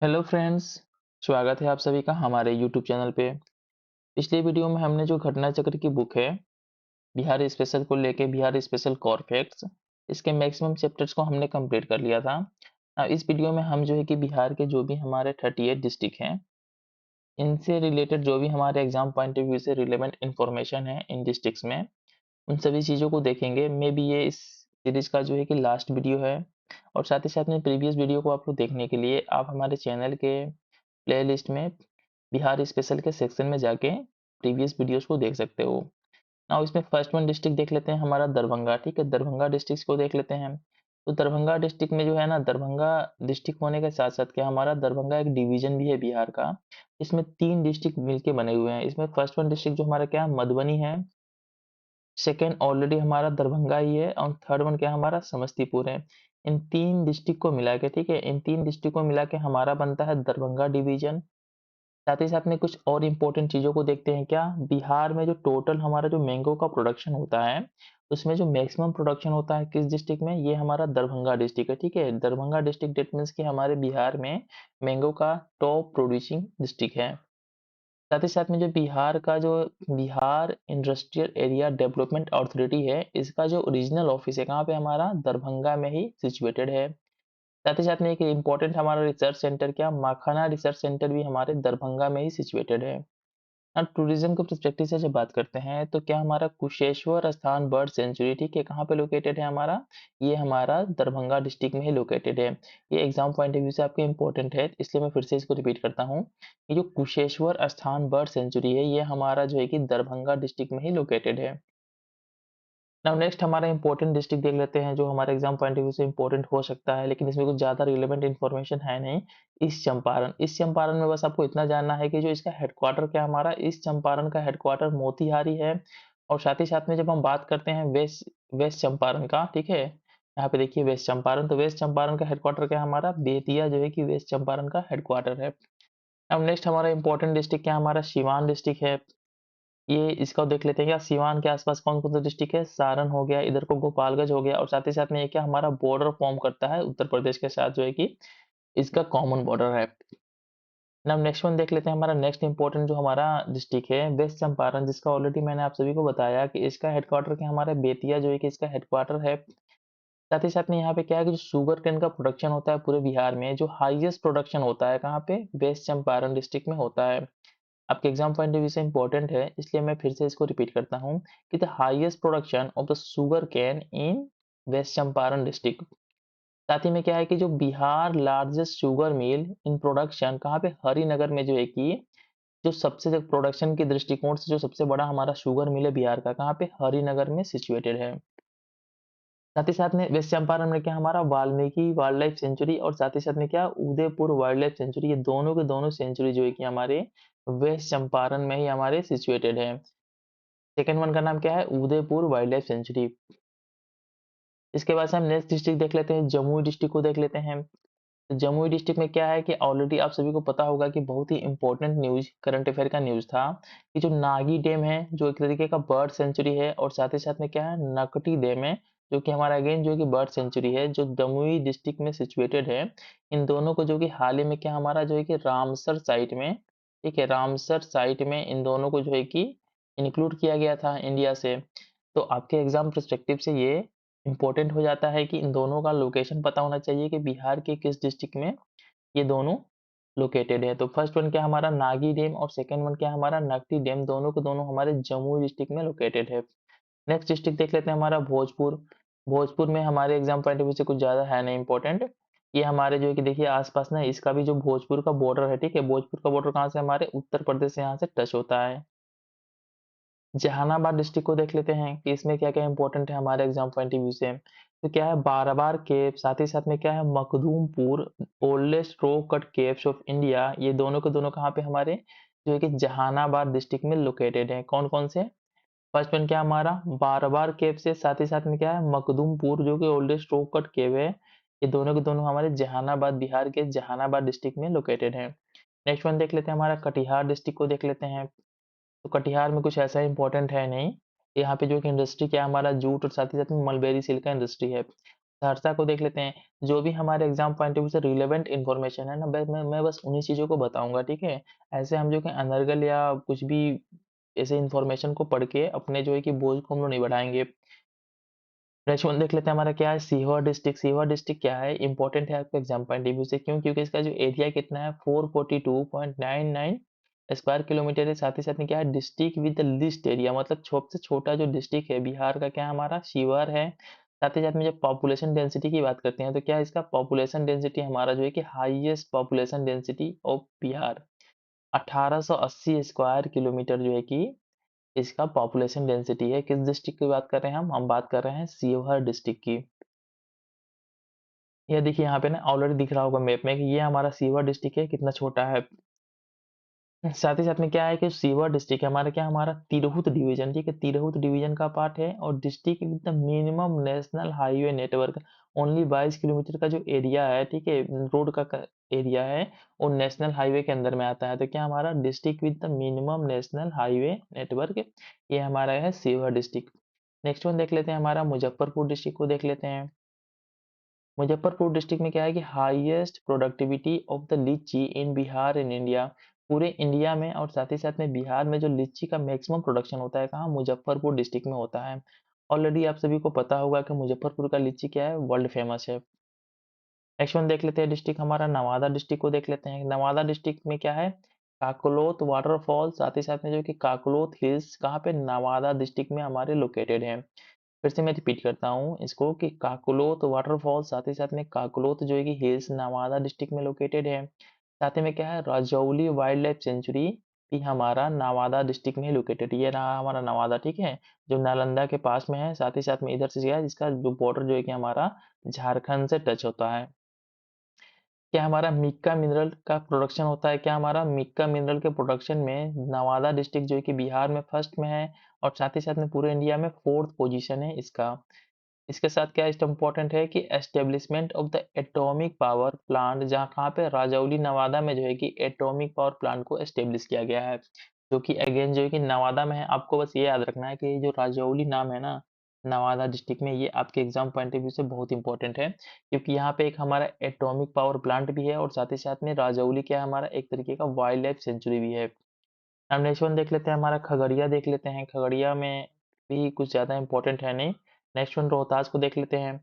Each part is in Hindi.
Hello friends. स्वागत है आप सभी का हमारे यूट्यूब चैनल पे। पिछले वीडियो में हमने जो घटना चक्र की बुक है बिहार स्पेशल को लेके बिहार स्पेशल कोर फैक्ट्स इसके मैक्सिमम चैप्टर्स को हमने कंप्लीट कर लिया था। इस वीडियो में हम जो है कि बिहार के जो भी हमारे 38 डिस्ट्रिक्ट हैं इनसे रिलेटेड जो भी हमारे एग्जाम पॉइंट ऑफ व्यू से रिलेवेंट इंफॉर्मेशन है इन डिस्ट्रिक्ट्स में उन सभी चीज़ों को देखेंगे। मे बी ये इस सीरीज का जो है कि लास्ट वीडियो है और साथ ही साथ में प्रीवियस वीडियो को आप लोग देखने के लिए आप हमारे चैनल के प्लेलिस्ट में बिहार स्पेशल के सेक्शन में जाके प्रीवियस वीडियोस को देख सकते हो। नाउ इसमें फर्स्ट वन डिस्ट्रिक्ट देख लेते हैं हमारा दरभंगा। ठीक है, दरभंगा डिस्ट्रिक्ट को देख लेते हैं। तो दरभंगा डिस्ट्रिक्ट में जो है ना, दरभंगा डिस्ट्रिक्ट होने के साथ साथ क्या हमारा दरभंगा एक डिवीजन भी है बिहार का। इसमें 3 डिस्ट्रिक्ट मिलके बने हुए हैं। इसमें फर्स्ट वन डिस्ट्रिक्ट जो हमारा क्या है मधुबनी है, सेकेंड ऑलरेडी हमारा दरभंगा ही है और थर्ड वन क्या हमारा समस्तीपुर है। इन 3 डिस्ट्रिक्ट को मिला के, ठीक है, इन 3 डिस्ट्रिक्ट को मिला के हमारा बनता है दरभंगा डिवीजन। साथ ही साथ में कुछ और इम्पोर्टेंट चीज़ों को देखते हैं। क्या बिहार में जो टोटल हमारा जो मैंगो का प्रोडक्शन होता है उसमें जो मैक्सिमम प्रोडक्शन होता है किस डिस्ट्रिक्ट में, ये हमारा दरभंगा डिस्ट्रिक्ट है। ठीक है, दरभंगा डिस्ट्रिक्ट डेट मीन्स कि हमारे बिहार में मैंगो का टॉप प्रोड्यूसिंग डिस्ट्रिक्ट है। साथ ही साथ में जो बिहार का जो Bihar industrial area development authority है इसका जो ओरिजिनल ऑफिस है कहाँ पे हमारा दरभंगा में ही सिचुएटेड है। साथ ही साथ में एक इम्पोर्टेंट हमारा रिसर्च सेंटर क्या माखाना रिसर्च सेंटर भी हमारे दरभंगा में ही सिचुएटेड है। अब टूरिज्म के पर्सपेक्टिव से जब बात करते हैं तो क्या हमारा कुशेश्वर स्थान बर्ड सेंचुरी, ठीक है, कहाँ पे लोकेटेड है हमारा, ये हमारा दरभंगा डिस्ट्रिक्ट में ही लोकेटेड है। ये एग्जाम पॉइंट ऑफ व्यू से आपके इंपॉर्टेंट है इसलिए मैं फिर से इसको रिपीट करता हूँ। ये जो कुशेश्वर स्थान बर्ड सेंचुरी है ये हमारा जो है कि दरभंगा डिस्ट्रिक्ट में ही लोकेटेड है। नाउ नेक्स्ट हमारा इंपॉर्टेंट डिस्ट्रिक्ट देख लेते हैं जो हमारे एग्जाम पॉइंट ऑफ व्यू से इंपॉर्टेंट हो सकता है लेकिन इसमें कुछ ज़्यादा रिलेवेंट इन्फॉर्मेशन है नहीं। ईस्ट चंपारण। ईस्ट चंपारण में बस आपको इतना जानना है कि जो इसका हेडक्वार्टर क्या हमारा ईस्ट चंपारण का हेडक्वार्टर मोतिहारी है। और साथ ही साथ में जब हम बात करते हैं वेस्ट वेस्ट चंपारण का, ठीक है, यहाँ पे देखिए वेस्ट चंपारण, तो वेस्ट चंपारण का हेडक्वार्टर क्या हमारा बेतिया जो है कि वेस्ट चंपारण का हेडक्वार्टर है। अब नेक्स्ट हमारा इंपॉर्टेंट डिस्ट्रिक्ट क्या हमारा सिवान डिस्ट्रिक्ट है। ये इसका देख लेते हैं क्या सीवान के आसपास कौन-कौन सा डिस्ट्रिक्ट है, सारण हो गया, इधर को गोपालगंज हो गया और साथ ही साथ में ये क्या हमारा बॉर्डर फॉर्म करता है उत्तर प्रदेश के साथ जो है कि इसका कॉमन बॉर्डर है। नाउ नेक्स्ट वन देख लेते हैं हमारा नेक्स्ट इंपॉर्टेंट जो हमारा डिस्ट्रिक्ट है वेस्ट चंपारण, जिसका ऑलरेडी मैंने आप सभी को बताया कि इसका हेडक्वार्टर क्या हमारा बेतिया जो है कि इसका हेडक्वार्टर है। साथ ही साथ में यहाँ पे क्या है कि जो शुगर केन का प्रोडक्शन होता है पूरे बिहार में जो हाईएस्ट प्रोडक्शन होता है कहाँ पे, वेस्ट चंपारण डिस्ट्रिक्ट में होता है। आपके एग्जाम पॉइंट ऑफ व्यू से इंपॉर्टेंट है इसलिए मैं फिर से इसको रिपीट करता हूँ कि the highest production of the sugarcane in West Champaran district. साथ ही में क्या है कि जो Bihar largest sugar mill in production कहाँ पे, हरिनगर में जो है कि जो सबसे प्रोडक्शन के दृष्टिकोण से जो सबसे बड़ा हमारा शुगर मिल है बिहार का कहाँ पे, हरिनगर में सिचुएटेड है। साथ ही साथ में वेस्ट चंपारण में क्या हमारा वाल्मीकि वाइल्ड लाइफ सेंचुरी और साथ ही साथ में क्या उदयपुर वाइल्ड लाइफ सेंचुरी, ये दोनों के दोनों सेंचुरी जो है कि हमारे वेस्ट चंपारण में ही हमारे सिचुएटेड है। सेकंड वन का नाम क्या है, उदयपुर वाइल्ड लाइफ सेंचुरी। इसके बाद से हम नेक्स्ट डिस्ट्रिक्ट देख लेते हैं, जमुई डिस्ट्रिक्ट को देख लेते हैं। तो जमुई डिस्ट्रिक्ट में क्या है कि ऑलरेडी आप सभी को पता होगा कि बहुत ही इंपॉर्टेंट न्यूज करंट अफेयर का न्यूज था कि जो नागी डैम है जो एक तरीके का बर्ड सेंचुरी है और साथ ही साथ में क्या है नकटी डैम है जो कि हमारा अगेन जो कि बर्ड सेंचुरी है जो जमुई डिस्ट्रिक्ट में सिचुएटेड है। इन दोनों को जो कि हाल ही में क्या हमारा जो है कि रामसर साइट में, ठीक है, रामसर साइट में इन दोनों को जो है कि इंक्लूड किया गया था इंडिया से। तो आपके एग्जाम पर्सपेक्टिव से ये इम्पोर्टेंट हो जाता है कि इन दोनों का लोकेशन पता होना चाहिए कि बिहार के किस डिस्ट्रिक्ट में ये दोनों लोकेटेड है। तो फर्स्ट वन क्या हमारा नागी डैम और सेकंड वन क्या हमारा नकटी डैम, दोनों के दोनों हमारे जमुई डिस्ट्रिक्ट में लोकेटेड है। नेक्स्ट डिस्ट्रिक्ट देख लेते हैं हमारा भोजपुर। भोजपुर में हमारे एग्जाम पॉइंट ऑफ व्यू से कुछ ज़्यादा है नहीं इंपॉर्टेंट। ये हमारे जो है कि देखिए आसपास ना इसका भी जो भोजपुर का बॉर्डर है, ठीक है, भोजपुर का बॉर्डर कहाँ से हमारे उत्तर प्रदेश से यहाँ से टच होता है। जहानाबाद डिस्ट्रिक्ट को देख लेते हैं कि इसमें क्या-क्या इंपॉर्टेंट है हमारे एग्जाम पॉइंट ऑफ व्यू से। तो क्या है बाराबार केव, साथ ही साथ में क्या है Makhdumpur, oldest rock cut caves of India, ये दोनों के दोनों कहाँ पे हमारे जो है कि जहानाबाद डिस्ट्रिक्ट में लोकेटेड है। कौन-कौन से, फर्स्ट वन क्या हमारा बाराबार केव से, साथ ही साथ में क्या है मखदूमपुर जो कि ओल्डेस्ट रॉक कट केव है। ये दोनों के दोनों हमारे जहानाबाद बिहार के जहानाबाद डिस्ट्रिक्ट में लोकेटेड है। नेक्स्ट वन देख लेते हैं हमारा कटिहार डिस्ट्रिक्ट को देख लेते हैं। तो कटिहार में कुछ ऐसा इंपॉर्टेंट है नहीं। यहाँ पे जो एक इंडस्ट्री क्या है हमारा जूट और साथ ही साथ में मलबेरी सिल्क का इंडस्ट्री है। सहरसा को देख लेते हैं। जो भी हमारे एग्ज़ाम पॉइंट ऑफ व्यू से रिलेवेंट इन्फॉर्मेशन है ना, मैं बस उन्हीं चीज़ों को बताऊँगा, ठीक है? ऐसे हम जो कि अनर्गल या कुछ भी ऐसे इन्फॉर्मेशन को पढ़ के अपने जो है कि बोझ को हम लोग नहीं बढ़ाएँगे। नेक्स्ट वन देख लेते हैं हमारा क्या है, सीहोर डिस्ट्रिक्ट। सीहोर डिस्ट्रिक्ट क्या है, इंपॉर्टेंट है आपके एग्जाम पॉइंट ऑफ व्यू से। क्यों? क्योंकि इसका जो एरिया कितना है 442.99 स्क्वायर किलोमीटर है। साथ ही साथ में क्या है, district with the list area, मतलब सबसे छोटा जो डिस्ट्रिक्ट है बिहार का क्या है, हमारा शिवर है। साथ ही साथ में जब पॉपुलेशन डेंसिटी की बात करते हैं तो क्या है, इसका पॉपुलेशन डेंसिटी हमारा जो है कि highest population density of Bihar 1880 square kilometre जो है कि इसका पॉपुलेशन डेंसिटी है। किस डिस्ट्रिक्ट की बात कर रहे हैं हम बात कर रहे हैं शिवहर डिस्ट्रिक्ट की। ये देखिए यहाँ पे ना ऑलरेडी दिख रहा होगा मैप में कि ये हमारा शिवहर डिस्ट्रिक्ट है, कितना छोटा है। साथ ही साथ में क्या है कि शिवहर डिस्ट्रिक्ट है हमारा क्या, हमारा तिरहुत डिवीजन, ठीक है, तिरहुत डिवीजन का पार्ट है। और district with the minimum national highway network, only 22 kilometre का जो एरिया है, ठीक है, रोड का एरिया है, वो नेशनल हाईवे के अंदर में आता है। तो क्या हमारा district with the minimum national highway network, ये हमारा है शिवहर डिस्ट्रिक्ट। नेक्स्ट वन देख लेते हैं, हमारा मुजफ्फरपुर डिस्ट्रिक्ट को देख लेते हैं। मुजफ्फरपुर डिस्ट्रिक्ट में क्या है कि हाईएस्ट प्रोडक्टिविटी ऑफ द लीची इन बिहार इन इंडिया, पूरे इंडिया में। और साथ ही साथ में बिहार में जो लीची का मैक्सिमम प्रोडक्शन होता है कहाँ, मुजफ्फरपुर डिस्ट्रिक्ट में होता है। ऑलरेडी आप सभी को पता होगा कि मुजफ्फरपुर का लीची क्या है, वर्ल्ड फेमस है। नेक्स्ट वन देख लेते हैं डिस्ट्रिक्ट हमारा नवादा डिस्ट्रिक्ट को देख लेते हैं। नवादा डिस्ट्रिक्ट में क्या है, काकलोत वाटरफॉल, साथ ही साथ में जो कि काकलोत हिल्स कहाँ पे, नवादा डिस्ट्रिक्ट में हमारे लोकेटेड है। फिर से मैं रिपीट करता हूँ इसको कि काकलोत वाटरफॉल, साथ ही साथ में काकलोत जो है कि हिल्स नवादा डिस्ट्रिक्ट में लोकेटेड है। साथ ही में क्या है, राजौली वाइल्ड लाइफ सेंचुरी भी हमारा नवादा डिस्ट्रिक्ट में लोकेटेड, ये रहा हमारा नवादा, ठीक है, जो नालंदा के पास में है। साथ ही साथ में इधर से क्या है, जिसका जो बॉर्डर जो है कि हमारा झारखंड से टच होता है। क्या हमारा मिक्का मिनरल का प्रोडक्शन होता है, क्या हमारा मिक्का मिनरल के प्रोडक्शन में नवादा डिस्ट्रिक्ट जो है कि बिहार में फर्स्ट में है। और साथ ही साथ में पूरे इंडिया में फोर्थ पोजीशन है इसका। इसके साथ क्या इम्पोर्टेंट है कि establishment of the atomic power plant, जहाँ कहाँ पे, राजौली नवादा में जो है कि एटॉमिक पावर प्लांट को एस्टेब्लिश किया गया है, जो कि अगेन जो है कि नवादा में है। आपको बस ये याद रखना है कि ये जो राजौली नाम है ना, नवादा डिस्ट्रिक्ट में, ये आपके एग्जाम पॉइंट ऑफ व्यू से बहुत इंपॉर्टेंट है, क्योंकि यहाँ पे एक हमारा एटॉमिक पावर प्लांट भी है और साथ ही साथ में राजौली क्या है, हमारा एक तरीके का वाइल्ड लाइफ सेंचुरी भी है। अब नेक्स्ट वन देख लेते हैं, हमारा खगड़िया देख लेते हैं। खगड़िया में भी कुछ ज़्यादा इंपॉर्टेंट है नहीं। नेक्स्ट वन रोहतास को देख लेते हैं।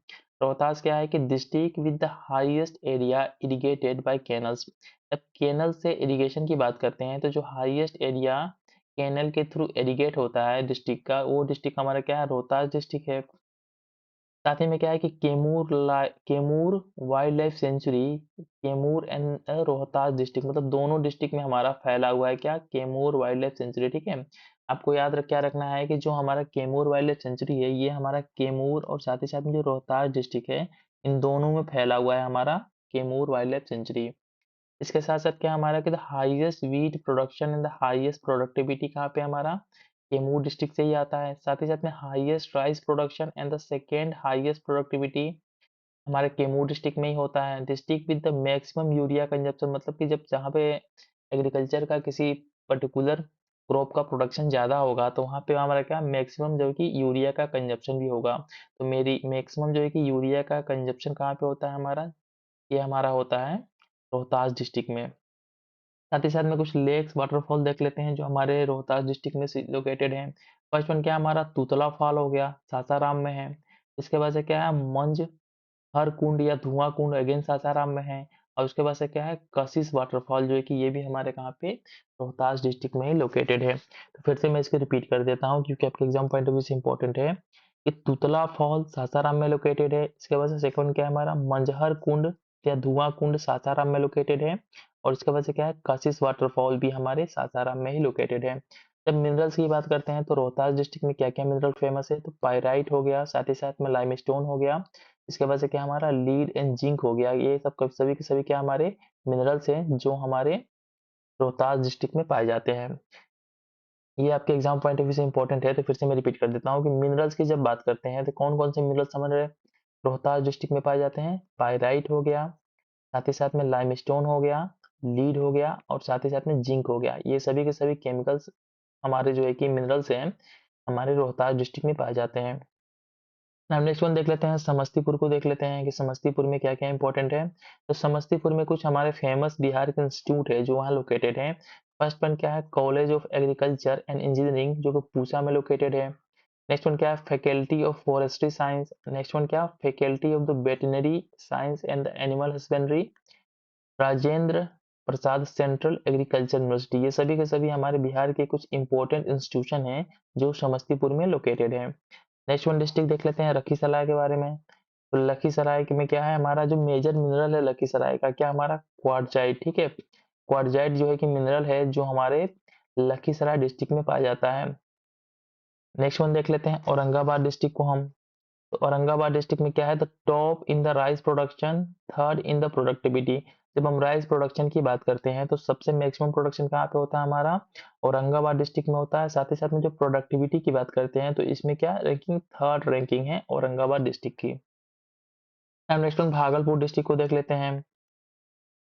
रोहतास क्या है कि district with the highest area irrigated by canals. जब कैनल से इरिगेशन की बात करते हैं तो जो हाईएस्ट एरिया कैनल के थ्रू इरिगेट होता है डिस्ट्रिक्ट का, वो डिस्ट्रिक्ट हमारा क्या है, रोहतास डिस्ट्रिक्ट है। साथ ही में क्या है कि Kaimur wildlife sanctuary, Kaimur and Rohtas district, मतलब दोनों डिस्ट्रिक्ट में हमारा फैला हुआ है क्या, केमूर वाइल्ड लाइफ सेंचुरी, ठीक है। आपको याद रख क्या रखना है कि जो हमारा केमूर वाइल्ड लाइफ सेंचुरी है, ये हमारा केमूर और साथ ही साथ में जो रोहतास डिस्ट्रिक्ट है, इन दोनों में फैला हुआ है हमारा केमूर वाइल्ड लाइफ सेंचुरी। इसके साथ साथ क्या हमारा कि the highest wheat production and the highest productivity कहाँ पे, हमारा कैमूर डिस्ट्रिक्ट से ही आता है। साथ ही साथ में highest rice production and the second highest productivity हमारे कैमूर डिस्ट्रिक्ट में ही होता है। District with the maximum urea consumption, मतलब कि जब जहाँ पे एग्रीकल्चर का किसी पर्टिकुलर क्रॉप का प्रोडक्शन ज़्यादा होगा तो वहाँ पे हमारा क्या मैक्सिमम जो है कि यूरिया का कंजप्शन भी होगा। तो मेरी मैक्सिमम जो है कि यूरिया का कंजप्शन कहाँ पे होता है हमारा, ये हमारा होता है रोहतास डिस्ट्रिक्ट में। साथ ही साथ में कुछ लेक्स वाटरफॉल देख लेते हैं जो हमारे रोहतास डिस्ट्रिक्ट में लोकेटेड हैं। फर्स्ट वन क्या हमारा तूतला फॉल हो गया, सासाराम में है। इसके बाद से क्या है, मंझ हर कुंड या धुआं कुंड, अगेन सासाराम में है। और उसके बाद से क्या है, कशिश वाटरफॉल, जो है कि ये भी हमारे कहाँ पे, रोहतास डिस्ट्रिक्ट में ही लोकेटेड है। तो फिर से मैं इसको रिपीट कर देता हूँ क्योंकि आपके एग्जाम पॉइंट ऑफ व्यू से इंपॉर्टेंट है कि तुतला फॉल सासाराम में लोकेटेड है। इसके बाद से सेकंड क्या है हमारा, मंजहर कुंड या धुआं कुंड सासाराम में लोकेटेड है। और इसके बाद से क्या है, कशिश वाटरफॉल भी हमारे सासाराम में ही लोकेटेड है। जब मिनरल्स की बात करते हैं तो रोहतास डिस्ट्रिक्ट में क्या क्या मिनरल फेमस है, तो पायराइट हो गया, साथ ही साथ में लाइमस्टोन हो गया। इसके बाद से क्या हमारा लीड एंड जिंक हो गया। ये सब सभी के सभी क्या हमारे मिनरल्स हैं जो हमारे रोहतास डिस्ट्रिक्ट में पाए जाते हैं। ये आपके एग्जाम पॉइंट ऑफ व्यू से इंपॉर्टेंट है, तो फिर से मैं रिपीट कर देता हूँ कि मिनरल्स की जब बात करते हैं तो कौन कौन से मिनरल्स हमारे रोहतास डिस्ट्रिक्ट में पाए जाते हैं, पायराइट हो गया, साथ ही साथ में लाइमस्टोन हो गया, लीड हो गया और साथ ही साथ में जिंक हो गया। ये सभी के सभी केमिकल्स हमारे जो है कि मिनरल्स हैं, हमारे रोहतास डिस्ट्रिक्ट में पाए जाते हैं। हम नेक्स्ट वन देख लेते हैं, समस्तीपुर को देख लेते हैं कि समस्तीपुर में क्या क्या इंपॉर्टेंट है। तो समस्तीपुर में कुछ हमारे फेमस बिहार के इंस्टीट्यूट है जो वहाँ लोकेटेड है। फर्स्ट वन क्या है, college of agriculture and engineering जो कि पूसा में लोकेटेड है। नेक्स्ट वन क्या है, faculty of forestry science. Next one क्या, faculty of the veterinary science and the animal husbandry, Rajendra Prasad central agriculture university. ये सभी के सभी हमारे बिहार के कुछ इंपॉर्टेंट इंस्टीट्यूशन हैं जो समस्तीपुर में लोकेटेड है। नेक्स्ट वन डिस्ट्रिक्ट देख लेते हैं लखीसराय के बारे में। तो लखीसराय में क्या है, हमारा जो मेजर मिनरल है लखीसराय का क्या, हमारा क्वार्टजाइट। ठीक है, क्वार्टजाइट जो है कि मिनरल है जो हमारे लखीसराय डिस्ट्रिक्ट में पाया जाता है। नेक्स्ट वन देख लेते हैं औरंगाबाद डिस्ट्रिक्ट को हम। तो औरंगाबाद डिस्ट्रिक्ट में क्या है, the top in the rice production, third in the productivity. जब हम राइस प्रोडक्शन की बात करते हैं तो सबसे मैक्सिमम प्रोडक्शन कहाँ पे होता है, हमारा औरंगाबाद डिस्ट्रिक्ट में होता है। साथ ही साथ में जो प्रोडक्टिविटी की बात करते हैं तो इसमें क्या रैंकिंग, थर्ड रैंकिंग है औरंगाबाद डिस्ट्रिक्ट की। अब नेक्स्ट वन भागलपुर डिस्ट्रिक्ट को देख लेते हैं।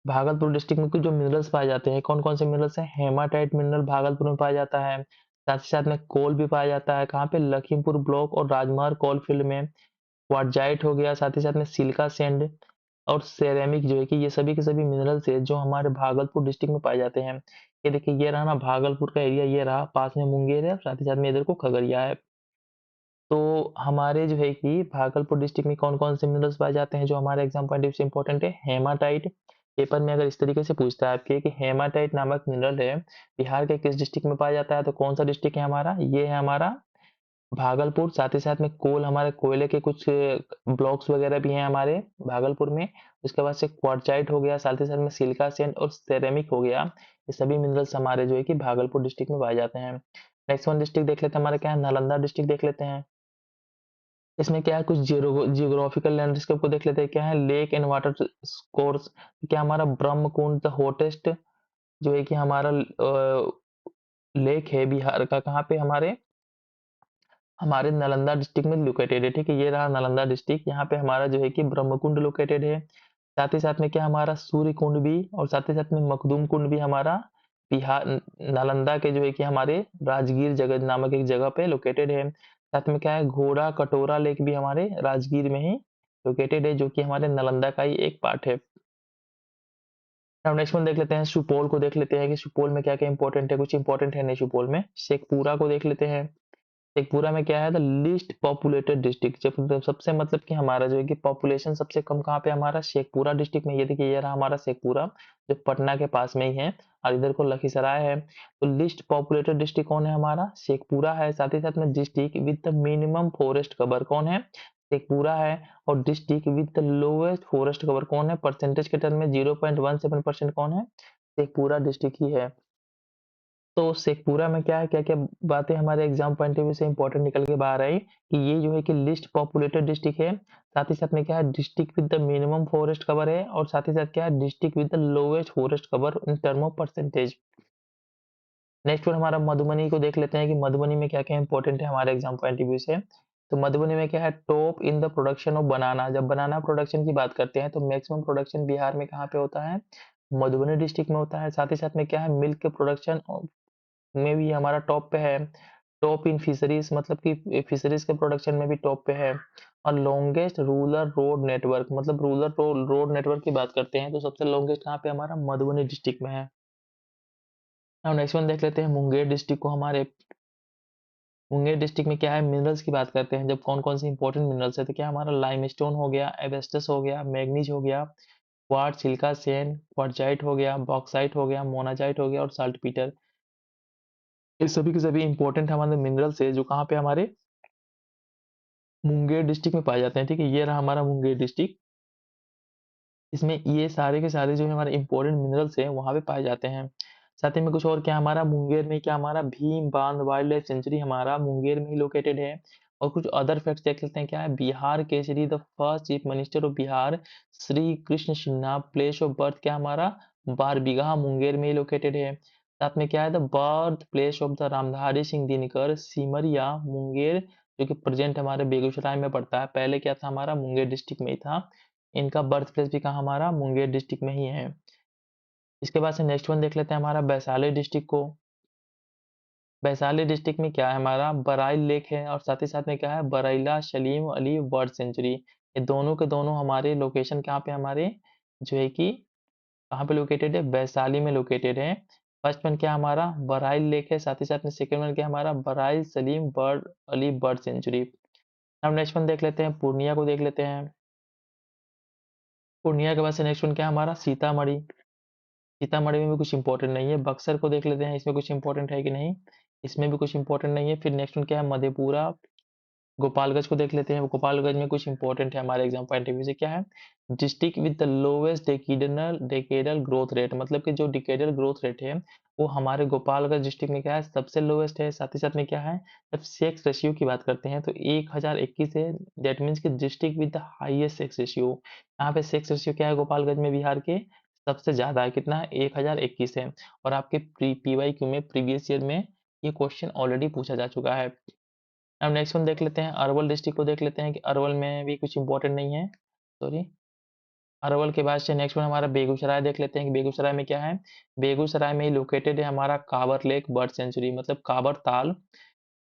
भागलपुर डिस्ट्रिक्ट में कुछ जो मिनरल्स पाए जाते हैं, कौन कौन से मिनरल्स हैं, हेमाटाइट मिनरल भागलपुर में पाया जाता है। साथ ही साथ में कोल भी पाया जाता है, कहाँ पे, लखीमपुर ब्लॉक और राजमहल कोल फील्ड में। क्वार्टजाइट हो गया, साथ ही साथ में सिलिका सैंड और सेरेमिक जो है कि ये सभी के सभी मिनरल्स है जो हमारे भागलपुर डिस्ट्रिक्ट में पाए जाते हैं। ये देखिए, ये रहा ना भागलपुर का एरिया, ये रहा, पास में मुंगेर है, साथ ही साथ में इधर को खगड़िया है। तो हमारे जो है कि भागलपुर डिस्ट्रिक्ट में कौन कौन से मिनरल्स पाए जाते हैं जो हमारे एग्जाम पॉइंट ऑफ से इंपॉर्टेंट है, हेमाटाइट। पेपर में अगर इस तरीके से पूछता है आपके कि हेमाटाइट नामक मिनरल है बिहार के किस डिस्ट्रिक्ट में पाया जाता है, तो कौन सा डिस्ट्रिक्ट है हमारा, ये है हमारा भागलपुर। साथ ही साथ में कोल, हमारे कोयले के कुछ ब्लॉक्स वगैरह भी हैं हमारे भागलपुर में। उसके बाद से क्वार्टजाइट हो गया, साथ ही साथ में सिलिका सैंड और सेरेमिक हो गया। ये सभी मिनरल्स हमारे जो है कि भागलपुर डिस्ट्रिक्ट में पाए जाते हैं। नेक्स्ट वन डिस्ट्रिक्ट देख लेते हैं, हमारा क्या है, नालंदा डिस्ट्रिक्ट देख लेते हैं। इसमें क्या है, कुछ जियोग्राफिकल लैंडस्केप को देख लेते हैं। क्या है, लेक एंड वाटर कोर्स। क्या हमारा ब्रह्मकुंड द हॉटेस्ट जो है कि हमारा लेक है बिहार का, कहाँ पे, हमारे हमारे नालंदा डिस्ट्रिक्ट में लोकेटेड है। ठीक है, ये रहा नालंदा डिस्ट्रिक्ट, यहाँ पे हमारा जो है कि ब्रह्मकुंड लोकेटेड है। साथ ही साथ में क्या, हमारा सूर्य कुंड भी, और साथ ही साथ में मखदूम कुंड भी हमारा बिहार नालंदा के जो है कि हमारे राजगीर जगह नामक एक जगह पे लोकेटेड है। साथ में क्या है, घोड़ा कटोरा लेक भी हमारे राजगीर में ही लोकेटेड है जो कि हमारे नालंदा का ही एक पार्ट है। अब नेक्स्ट वन देख लेते हैं, सुपौल को देख लेते हैं कि सुपौल में क्या क्या इंपॉर्टेंट है। कुछ इंपॉर्टेंट है नहीं सुपौल में। शेखपुरा को देख लेते हैं। शेखपुरा में क्या है, द लीस्ट पॉपुलेटेड डिस्ट्रिक्ट, जब सबसे मतलब कि हमारा जो है कि पॉपुलेशन सबसे कम कहाँ पे, हमारा शेखपुरा डिस्ट्रिक्ट में। ये देखिए, ये रहा हमारा शेखपुरा जो पटना के पास में ही है, और इधर को लखीसराय है। तो लिस्ट पॉपुलेटेड डिस्ट्रिक्ट कौन है, हमारा शेखपुरा है। साथ ही साथ में district with the minimum forest cover कौन है, शेखपुरा है। और district with the lowest forest cover कौन है, परसेंटेज के टर्म में 0.17% कौन है, शेखपुरा डिस्ट्रिक्ट ही है। तो शेखपुरा में क्या है, क्या क्या बातें हमारे एग्जाम पॉइंट ऑफ व्यू से इंपॉर्टेंट निकल के बाहर आई कि ये जो है कि लिस्ट पॉपुलेटेड डिस्ट्रिक्ट है। साथ ही साथ में क्या है, district with the minimum forest cover है, और साथ ही साथ क्या है, district with the lowest forest cover in term of percentage. Next one हमारा मधुबनी को देख लेते हैं कि मधुबनी में क्या क्या इंपॉर्टेंट है हमारे एग्जाम पॉइंट ऑफ व्यू से। तो मधुबनी में क्या है, top in the production of बनाना। जब बनाना प्रोडक्शन की बात करते हैं तो मैक्सिमम प्रोडक्शन बिहार में कहाँ पे होता है, मधुबनी डिस्ट्रिक्ट में होता है। साथ ही साथ में क्या है, मिल्क के प्रोडक्शन में भी हमारा टॉप पे है। टॉप इन फिशरीज, मतलब कि फिशरीज के प्रोडक्शन में भी टॉप पे है। और लॉन्गेस्ट रूरल रोड नेटवर्क, मतलब रूरल रोड नेटवर्क की बात करते हैं तो सबसे लॉन्गेस्ट कहाँ पे, हमारा मधुबनी डिस्ट्रिक्ट में है। अब नेक्स्ट वन देख लेते हैं मुंगेर डिस्ट्रिक्ट को। हमारे मुंगेर डिस्ट्रिक्ट में क्या है, मिनरल्स की बात करते हैं जब, कौन कौन से इंपॉर्टेंट मिनरल्स है, तो क्या हमारा लाइमस्टोन हो गया, एवेस्टस हो गया, मैग्नीज हो गया, क्वार्ट्ज, सिलिका सैंड, क्वार्टजाइट हो गया, बॉक्साइट हो गया, मोनाजाइट हो गया, और साल्टपीटर। ये सभी के सभी इंपॉर्टेंट हमारे मिनरल्स है जो कहाँ पे, हमारे मुंगेर डिस्ट्रिक्ट में पाए जाते हैं। ठीक है, ये रहा हमारा मुंगेर डिस्ट्रिक्ट। इसमें ये सारे के सारे जो है हमारे इंपॉर्टेंट मिनरल्स हैं वहाँ पे पाए जाते हैं। साथ ही में कुछ और क्या, हमारा मुंगेर में क्या, हमारा भीम बांध वाइल्ड लाइफ सेंचुरी हमारा मुंगेर में ही लोकेटेड है। और कुछ अदर फैक्ट्स देख लेते हैं, क्या है, Bihar Kesari the first chief minister of Bihar Shri Krishna Sinha place of birth क्या, हमारा बारबीघा मुंगेर में ही लोकेटेड है। साथ में क्या है, the birth place of the Ramdhari Singh Dinkar Simaria Munger जो कि प्रेजेंट हमारे बेगूसराय में पड़ता है, पहले क्या था, हमारा मुंगेर डिस्ट्रिक्ट में ही था। इनका बर्थ प्लेस भी कहाँ, हमारा मुंगेर डिस्ट्रिक्ट में ही है। इसके बाद से नेक्स्ट वन देख लेते हैं हमारा वैशाली डिस्ट्रिक्ट को। वैशाली डिस्ट्रिक्ट में क्या है हमारा बराइल लेक है और साथ ही साथ में क्या है बरैला सलीम अली बर्ड सेंचुरी। ये दोनों के दोनों हमारे लोकेशन कहाँ पे हमारे जो है कि कहाँ पे लोकेटेड है वैशाली में लोकेटेड है। फर्स्ट वन क्या हमारा बराइल लेक है, साथ ही साथ में सेकंड वन क्या हमारा Barail Salim bird Ali bird sanctuary. अब नेक्स्ट वन देख लेते हैं, पूर्णिया को देख लेते हैं। पूर्णिया के बाद से नेक्स्ट वन क्या है हमारा सीतामढ़ी। सीतामढ़ी में भी कुछ इंपॉर्टेंट नहीं है। बक्सर को देख लेते हैं, इसमें कुछ इंपॉर्टेंट है कि नहीं, इसमें भी कुछ इंपॉर्टेंट नहीं है। फिर नेक्स्ट वन क्या है मधेपुरा। गोपालगंज को देख लेते हैं, गोपालगंज में कुछ इंपॉर्टेंट है हमारे एग्जाम पॉइंट ऑफ व्यू से, क्या है district with the lowest decadal growth rate, मतलब कि जो डिकेडल ग्रोथ रेट है वो हमारे गोपालगंज डिस्ट्रिक्ट में क्या है सबसे लोवेस्ट है। साथ ही साथ में क्या है जब सेक्स रेशियो की बात करते हैं तो 1021 है, दैट मीन्स कि district with the highest sex ratio. यहाँ पे सेक्स रेशियो क्या है गोपालगंज में बिहार के सबसे ज्यादा है, कितना है 1021 है। और आपके पीवाईक्यू में प्रीवियस ईयर में ये क्वेश्चन ऑलरेडी पूछा जा चुका है। अब नेक्स्ट वन देख लेते हैं, अरवल डिस्ट्रिक्ट को देख लेते हैं कि अरवल में भी कुछ इंपॉर्टेंट नहीं है। सॉरी, अरवल के बाद से नेक्स्ट वन हमारा बेगूसराय देख लेते हैं कि बेगूसराय में क्या है। बेगूसराय में ही लोकेटेड है हमारा काबर लेक बर्ड सेंचुरी, मतलब काबर ताल,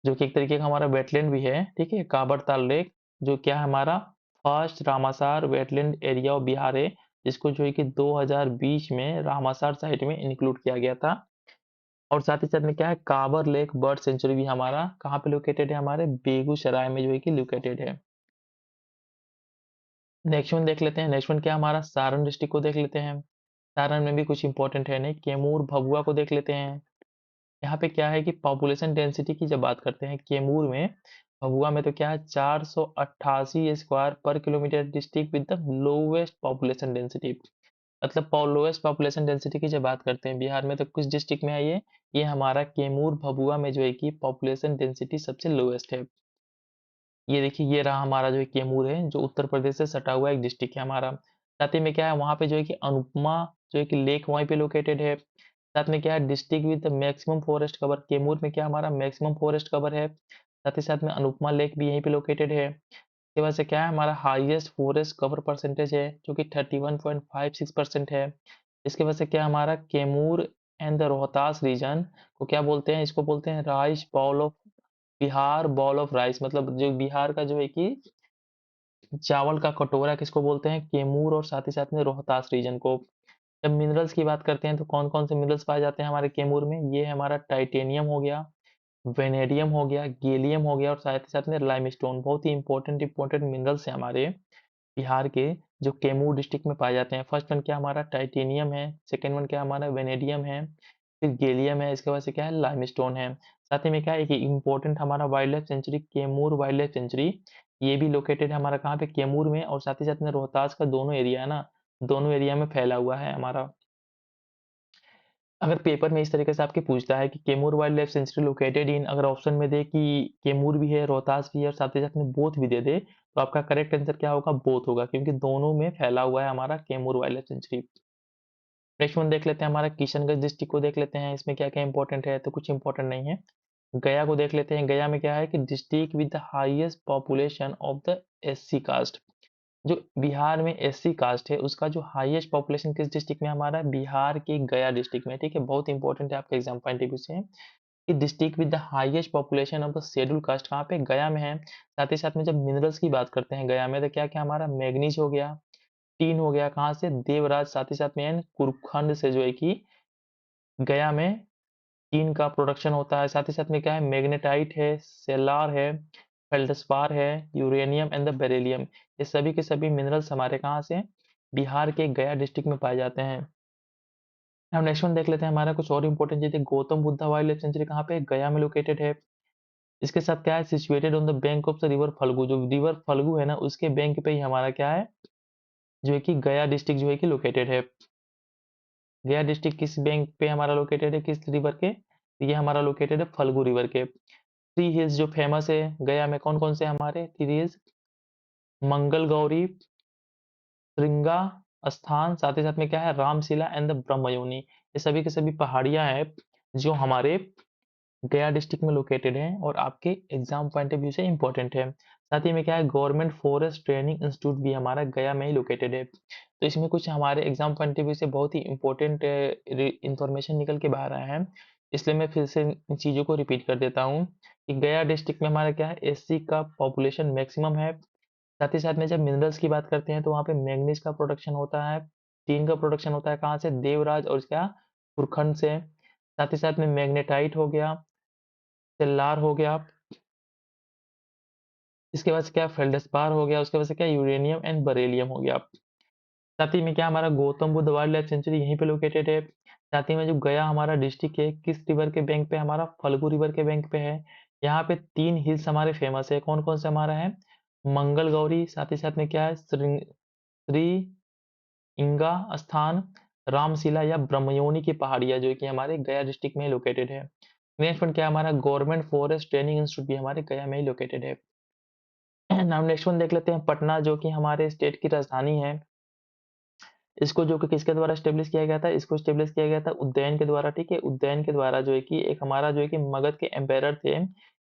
जो कि एक तरीके का हमारा वेटलैंड भी है। ठीक है, काबर ताल लेक जो क्या है हमारा first Ramsar wetland area of Bihar है, जिसको जो है कि 2020 में रामासार साइट में इंक्लूड किया गया था। और साथ ही साथ में क्या है काबर लेक बर्ड सेंचुरी भी हमारा कहाँ पे लोकेटेड है हमारे बेगूसराय में जो है कि लोकेटेड है। नेक्स्ट वन देख लेते हैं, नेक्स्ट वन क्या हमारा सारण डिस्ट्रिक्ट को देख लेते हैं। सारण में भी कुछ इंपॉर्टेंट है नहीं, कैमूर भभुआ को देख लेते हैं। यहाँ पे क्या है कि पॉपुलेशन डेंसिटी की जब बात करते हैं कैमूर में, भभुआ में तो क्या है 488 स्क्वायर पर kilometre, district with the lowest population density. मतलब लोएस्ट पॉपुलेशन डेंसिटी की जब बात करते हैं बिहार में तो किस डिस्ट्रिक्ट में है ये हमारा कैमूर भभुआ में जो है कि पॉपुलेशन डेंसिटी सबसे लोएस्ट है। ये देखिए ये रहा हमारा जो है कैमूर है जो उत्तर प्रदेश से सटा हुआ एक डिस्ट्रिक्ट है हमारा। साथ ही में क्या है वहाँ पे जो है कि अनुपमा जो है कि लेक वहीं पे लोकेटेड है। साथ में क्या है district with maximum forest cover, Kaimur में क्या हमारा मैक्सिमम फॉरेस्ट कवर है। साथ ही साथ में अनुपमा लेक भी यहीं पे लोकेटेड है। इसके वजह से क्या है हमारा हाईएस्ट फॉरेस्ट कवर परसेंटेज है जो कि 31.56% है। इसके वजह से क्या हमारा Kaimur and the Rohtas region को क्या बोलते हैं, इसको बोलते हैं rice bowl of Bihar, bowl of rice, मतलब जो बिहार का जो है कि चावल का कटोरा किसको बोलते हैं कैमूर और साथ ही साथ में रोहतास रीजन को। जब मिनरल्स की बात करते हैं तो कौन कौन से मिनरल्स पाए जाते हैं हमारे कैमूर में, ये हमारा टाइटेनियम हो गया, वेनेडियम हो गया, गैलियम हो गया और साथ ही साथ में लाइमस्टोन। बहुत ही इंपॉर्टेंट इंपॉर्टेंट मिनरल्स हैं हमारे बिहार के जो कैमूर डिस्ट्रिक्ट में पाए जाते हैं। फर्स्ट वन क्या हमारा टाइटेनियम है, सेकंड वन क्या हमारा वेनेडियम है, फिर गैलियम है, इसके बाद से क्या है लाइमस्टोन है। साथ ही में क्या है एक इंपॉर्टेंट हमारा wild life sanctuary Kaimur wild life sanctuary, ये भी लोकेटेड है हमारा कहाँ पे कैमूर में और साथ ही साथ में रोहतास का दोनों एरिया है ना, दोनों एरिया में फैला हुआ है हमारा। अगर पेपर में इस तरीके से आपके पूछता है कि Kaimur wild life sanctuary located in, अगर ऑप्शन में दे कि कैमूर भी है रोहतास भी है और साथ ही साथ में बोथ भी दे दे तो आपका करेक्ट आंसर क्या होगा बोथ होगा, क्योंकि दोनों में फैला हुआ है हमारा Kaimur wild life sanctuary. Next one देख लेते हैं हमारा किशनगंज डिस्ट्रिक्ट को देख लेते हैं, इसमें क्या क्या इंपॉर्टेंट है तो कुछ इंपॉर्टेंट नहीं है। गया को देख लेते हैं, गया में क्या है कि district with the highest population of the SC caste, जो बिहार में एससी कास्ट है उसका जो हाईएस्ट पॉपुलेशन किस डिस्ट्रिक्ट में हमारा बिहार के गया डिस्ट्रिक्ट में। ठीक है, बहुत इंपॉर्टेंट है आपके एग्जाम पॉइंट ऑफ व्यू से कि district with the highest population of the schedule caste कहाँ पे गया में है। साथ ही साथ में जब मिनरल्स की बात करते हैं गया में तो क्या क्या हमारा मैग्नीज हो गया, टीन हो गया, कहाँ से देवराज, साथ ही साथ में कुरखंड से जो है कि गया में टीन का प्रोडक्शन होता है। साथ ही साथ में क्या है मैग्नेटाइट है, सेलार है, फेल्डस्पार है, यूरेनियम एंड द बेरिलियम, ये सभी के सभी मिनरल्स हमारे कहाँ से बिहार के गया डिस्ट्रिक्ट में पाए जाते हैं। हम नेक्स्ट वन देख लेते हैं हमारा कुछ और इंपॉर्टेंट चीजें, Gautam Buddha wild life sanctuary कहाँ पे गया में लोकेटेड है। इसके साथ क्या है situated on the bank of the river Falgu, जो रिवर फल्गु है ना उसके बैंक पे ही हमारा क्या है जो है कि गया डिस्ट्रिक्ट जो है कि लोकेटेड है। गया डिस्ट्रिक्ट किस बैंक पे हमारा लोकेटेड है, किस रिवर के, ये हमारा लोकेटेड है फल्गु रिवर के। थ्री हिल्स जो फेमस है गया में कौन कौन से हमारे थ्री हिल्स, मंगल गौरी, श्रृंगा स्थान, साथ ही साथ में क्या है रामशिला एंड द ब्रह्मयोनी, ये सभी के सभी पहाड़ियां हैं जो हमारे गया डिस्ट्रिक्ट में लोकेटेड है और आपके एग्जाम पॉइंट ऑफ व्यू से इंपॉर्टेंट है। साथ ही में क्या है गवर्नमेंट फॉरेस्ट ट्रेनिंग इंस्टीट्यूट भी हमारा गया में ही लोकेटेड है। तो इसमें कुछ हमारे एग्जाम पॉइंट ऑफ व्यू से बहुत ही इंपॉर्टेंट इंफॉर्मेशन निकल के बाहर आया है। इसलिए मैं फिर से इन चीज़ों को रिपीट कर देता हूँ कि गया डिस्ट्रिक्ट में हमारा क्या है, एससी का पॉपुलेशन मैक्सिमम है। साथ ही साथ में जब मिनरल्स की बात करते हैं तो वहाँ पे मैंगनीज का प्रोडक्शन होता है, टीन का प्रोडक्शन होता है कहाँ से, देवराज और क्या, खुरखंड से। साथ ही साथ में मैग्नेटाइट हो गया, सेल्लार हो गया, इसके बाद से क्या फेल्डस्पार हो गया, उसके बाद से क्या यूरेनियम एंड बरेलियम हो गया। साथ ही में क्या हमारा Gautam Buddha wild life sanctuary यहीं पे लोकेटेड है। साथ ही में जो गया हमारा डिस्ट्रिक्ट है किस रिवर के बैंक पे, हमारा फल्गु रिवर के बैंक पे है। यहाँ पे 3 हिल्स हमारे फेमस है, कौन कौन से हमारा है, मंगल गौरी, साथ ही साथ में क्या है, श्री इंगा स्थान, रामशिला या ब्रह्मयोनी की पहाड़ियाँ जो कि हमारे गया डिस्ट्रिक्ट में लोकेटेड है। नेक्स्ट वन क्या है, हमारा गवर्नमेंट फॉरेस्ट ट्रेनिंग इंस्टीट्यूट भी हमारे गया में ही लोकेटेड है। नाउ नेक्स्ट वन देख लेते हैं, पटना जो कि हमारे स्टेट की राजधानी है। इसको जो कि किसके द्वारा एस्टेब्लिश किया गया था, इसको एस्टेब्लिश किया गया था उज्जैन के द्वारा, ठीक है। उज्जैन के द्वारा जो है कि एक हमारा जो है कि मगध के एम्पायर थे,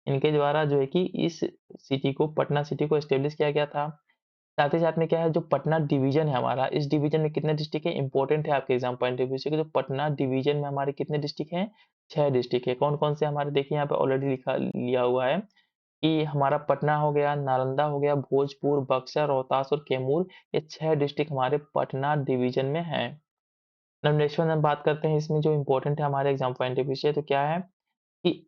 इनके द्वारा जो है कि इस सिटी को, पटना सिटी को एस्टेब्लिश किया गया था। साथ ही साथ में क्या है, जो पटना डिवीजन है हमारा, इस डिवीजन में कितने डिस्ट्रिक्ट है, इंपॉर्टेंट है आपके एग्जाम पॉइंट ऑफ व्यू से कि जो पटना डिवीजन में हमारे कितने डिस्ट्रिक्ट हैं, 6 डिस्ट्रिक्ट है। कौन कौन से हमारे, देखिए यहाँ पे ऑलरेडी लिखा लिया हुआ है कि हमारा पटना हो गया, नालंदा हो गया, भोजपुर, बक्सर, रोहतास और कैमूर, ये 6 डिस्ट्रिक्ट हमारे पटना डिवीजन में हैं। अब नेक्स्ट वन हम बात करते हैं, इसमें जो इम्पोर्टेंट है हमारे एग्जाम पॉइंट ऑफ व्यू से, तो क्या है कि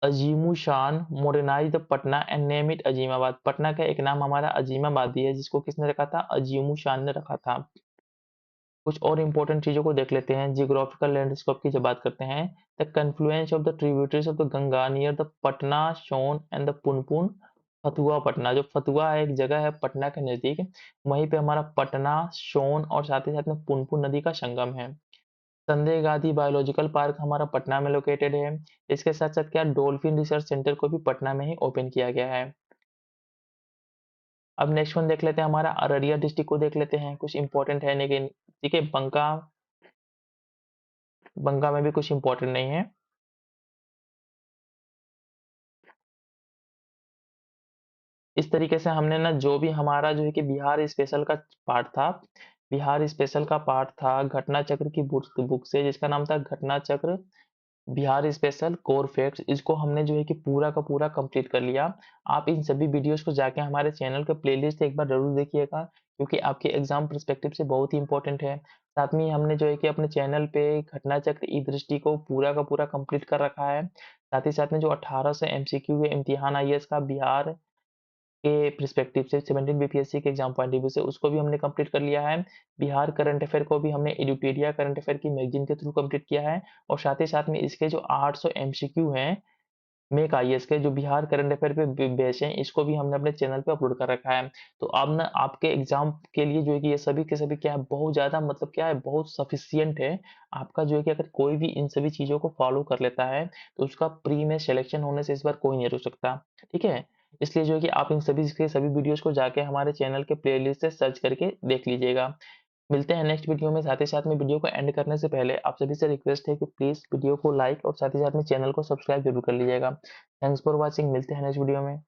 अजीमू शान modernise the Patna and name it Azimabad. Patna का एक नाम हमारा अजीमाबाद ही है, जिसको किसने रखा था, अजीमू शान ने रखा था। कुछ और इंपॉर्टेंट चीजों को देख लेते हैं, जियोग्राफिकल लैंडस्केप की जब बात करते हैं, the confluence of the tributaries of the Ganga near the Patna, Son and the Punpun, Fatuha Patna. जो फतुआ है, एक जगह है पटना के नजदीक, वहीं पे हमारा पटना, सोन और साथ ही साथ में पुनपुन नदी का संगम है। संजय गांधी बायोलॉजिकल पार्क हमारा पटना में लोकेटेड है। इसके साथ साथ क्या, डॉल्फिन रिसर्च सेंटर को भी पटना में ही ओपन किया गया है। अब नेक्स्ट वन देख लेते हैं, हमारा अररिया डिस्ट्रिक्ट को देख लेते हैं, कुछ इंपॉर्टेंट है लेकिन, ठीक है। बंका, बंका में भी कुछ इंपॉर्टेंट नहीं है। इस तरीके से हमने ना, जो भी हमारा जो है कि बिहार स्पेशल का पार्ट था, बिहार स्पेशल का पार्ट था घटना चक्र की बुक से, जिसका नाम था घटना चक्र बिहार स्पेशल कोर फैक्ट्स, इसको हमने जो है कि पूरा का पूरा कंप्लीट कर लिया। आप इन सभी वीडियोस को जाके हमारे चैनल के प्लेलिस्ट एक बार जरूर देखिएगा, क्योंकि आपके एग्जाम पर्सपेक्टिव से बहुत ही इंपॉर्टेंट है। साथ में ही हमने जो है कि अपने चैनल पे घटना चक्र ई दृष्टि को पूरा का पूरा कंप्लीट कर रखा है। साथ ही साथ में जो 18 से एमसीक्यू है इम्तिहान आईएएस का बिहार के पर्सपेक्टिव से, 17 बीपीएससी के एग्जाम पॉइंट ऑफ व्यू से, उसको भी हमने कंप्लीट कर लिया है। बिहार करंट अफेयर को भी हमने एडुटेरिया करंट अफेयर की मैगजीन के थ्रू कंप्लीट किया है। और साथ ही साथ में इसके जो 800 एमसीक्यू हैं मेक आईएएस के, जो बिहार करंट अफेयर पे बेस हैं, इसको भी हमने अपने चैनल पे अपलोड कर रखा है। तो अब ना आपके एग्जाम के लिए जो है कि ये सभी के सभी क्या है, बहुत ज्यादा मतलब क्या है, बहुत सफिशियंट है। आपका जो है कि अगर कोई भी इन सभी चीजों को फॉलो कर लेता है, तो उसका प्री में सिलेक्शन होने से इस बार कोई नहीं रुक सकता, ठीक है। इसलिए जो है कि आप इन सभी के सभी वीडियोस को जाके हमारे चैनल के प्लेलिस्ट से सर्च करके देख लीजिएगा। मिलते हैं नेक्स्ट वीडियो में। साथ ही साथ में वीडियो को एंड करने से पहले आप सभी से रिक्वेस्ट है कि प्लीज वीडियो को लाइक और साथ ही साथ में चैनल को सब्सक्राइब जरूर कर लीजिएगा। थैंक्स फॉर वॉचिंग, मिलते हैं नेक्स्ट वीडियो में।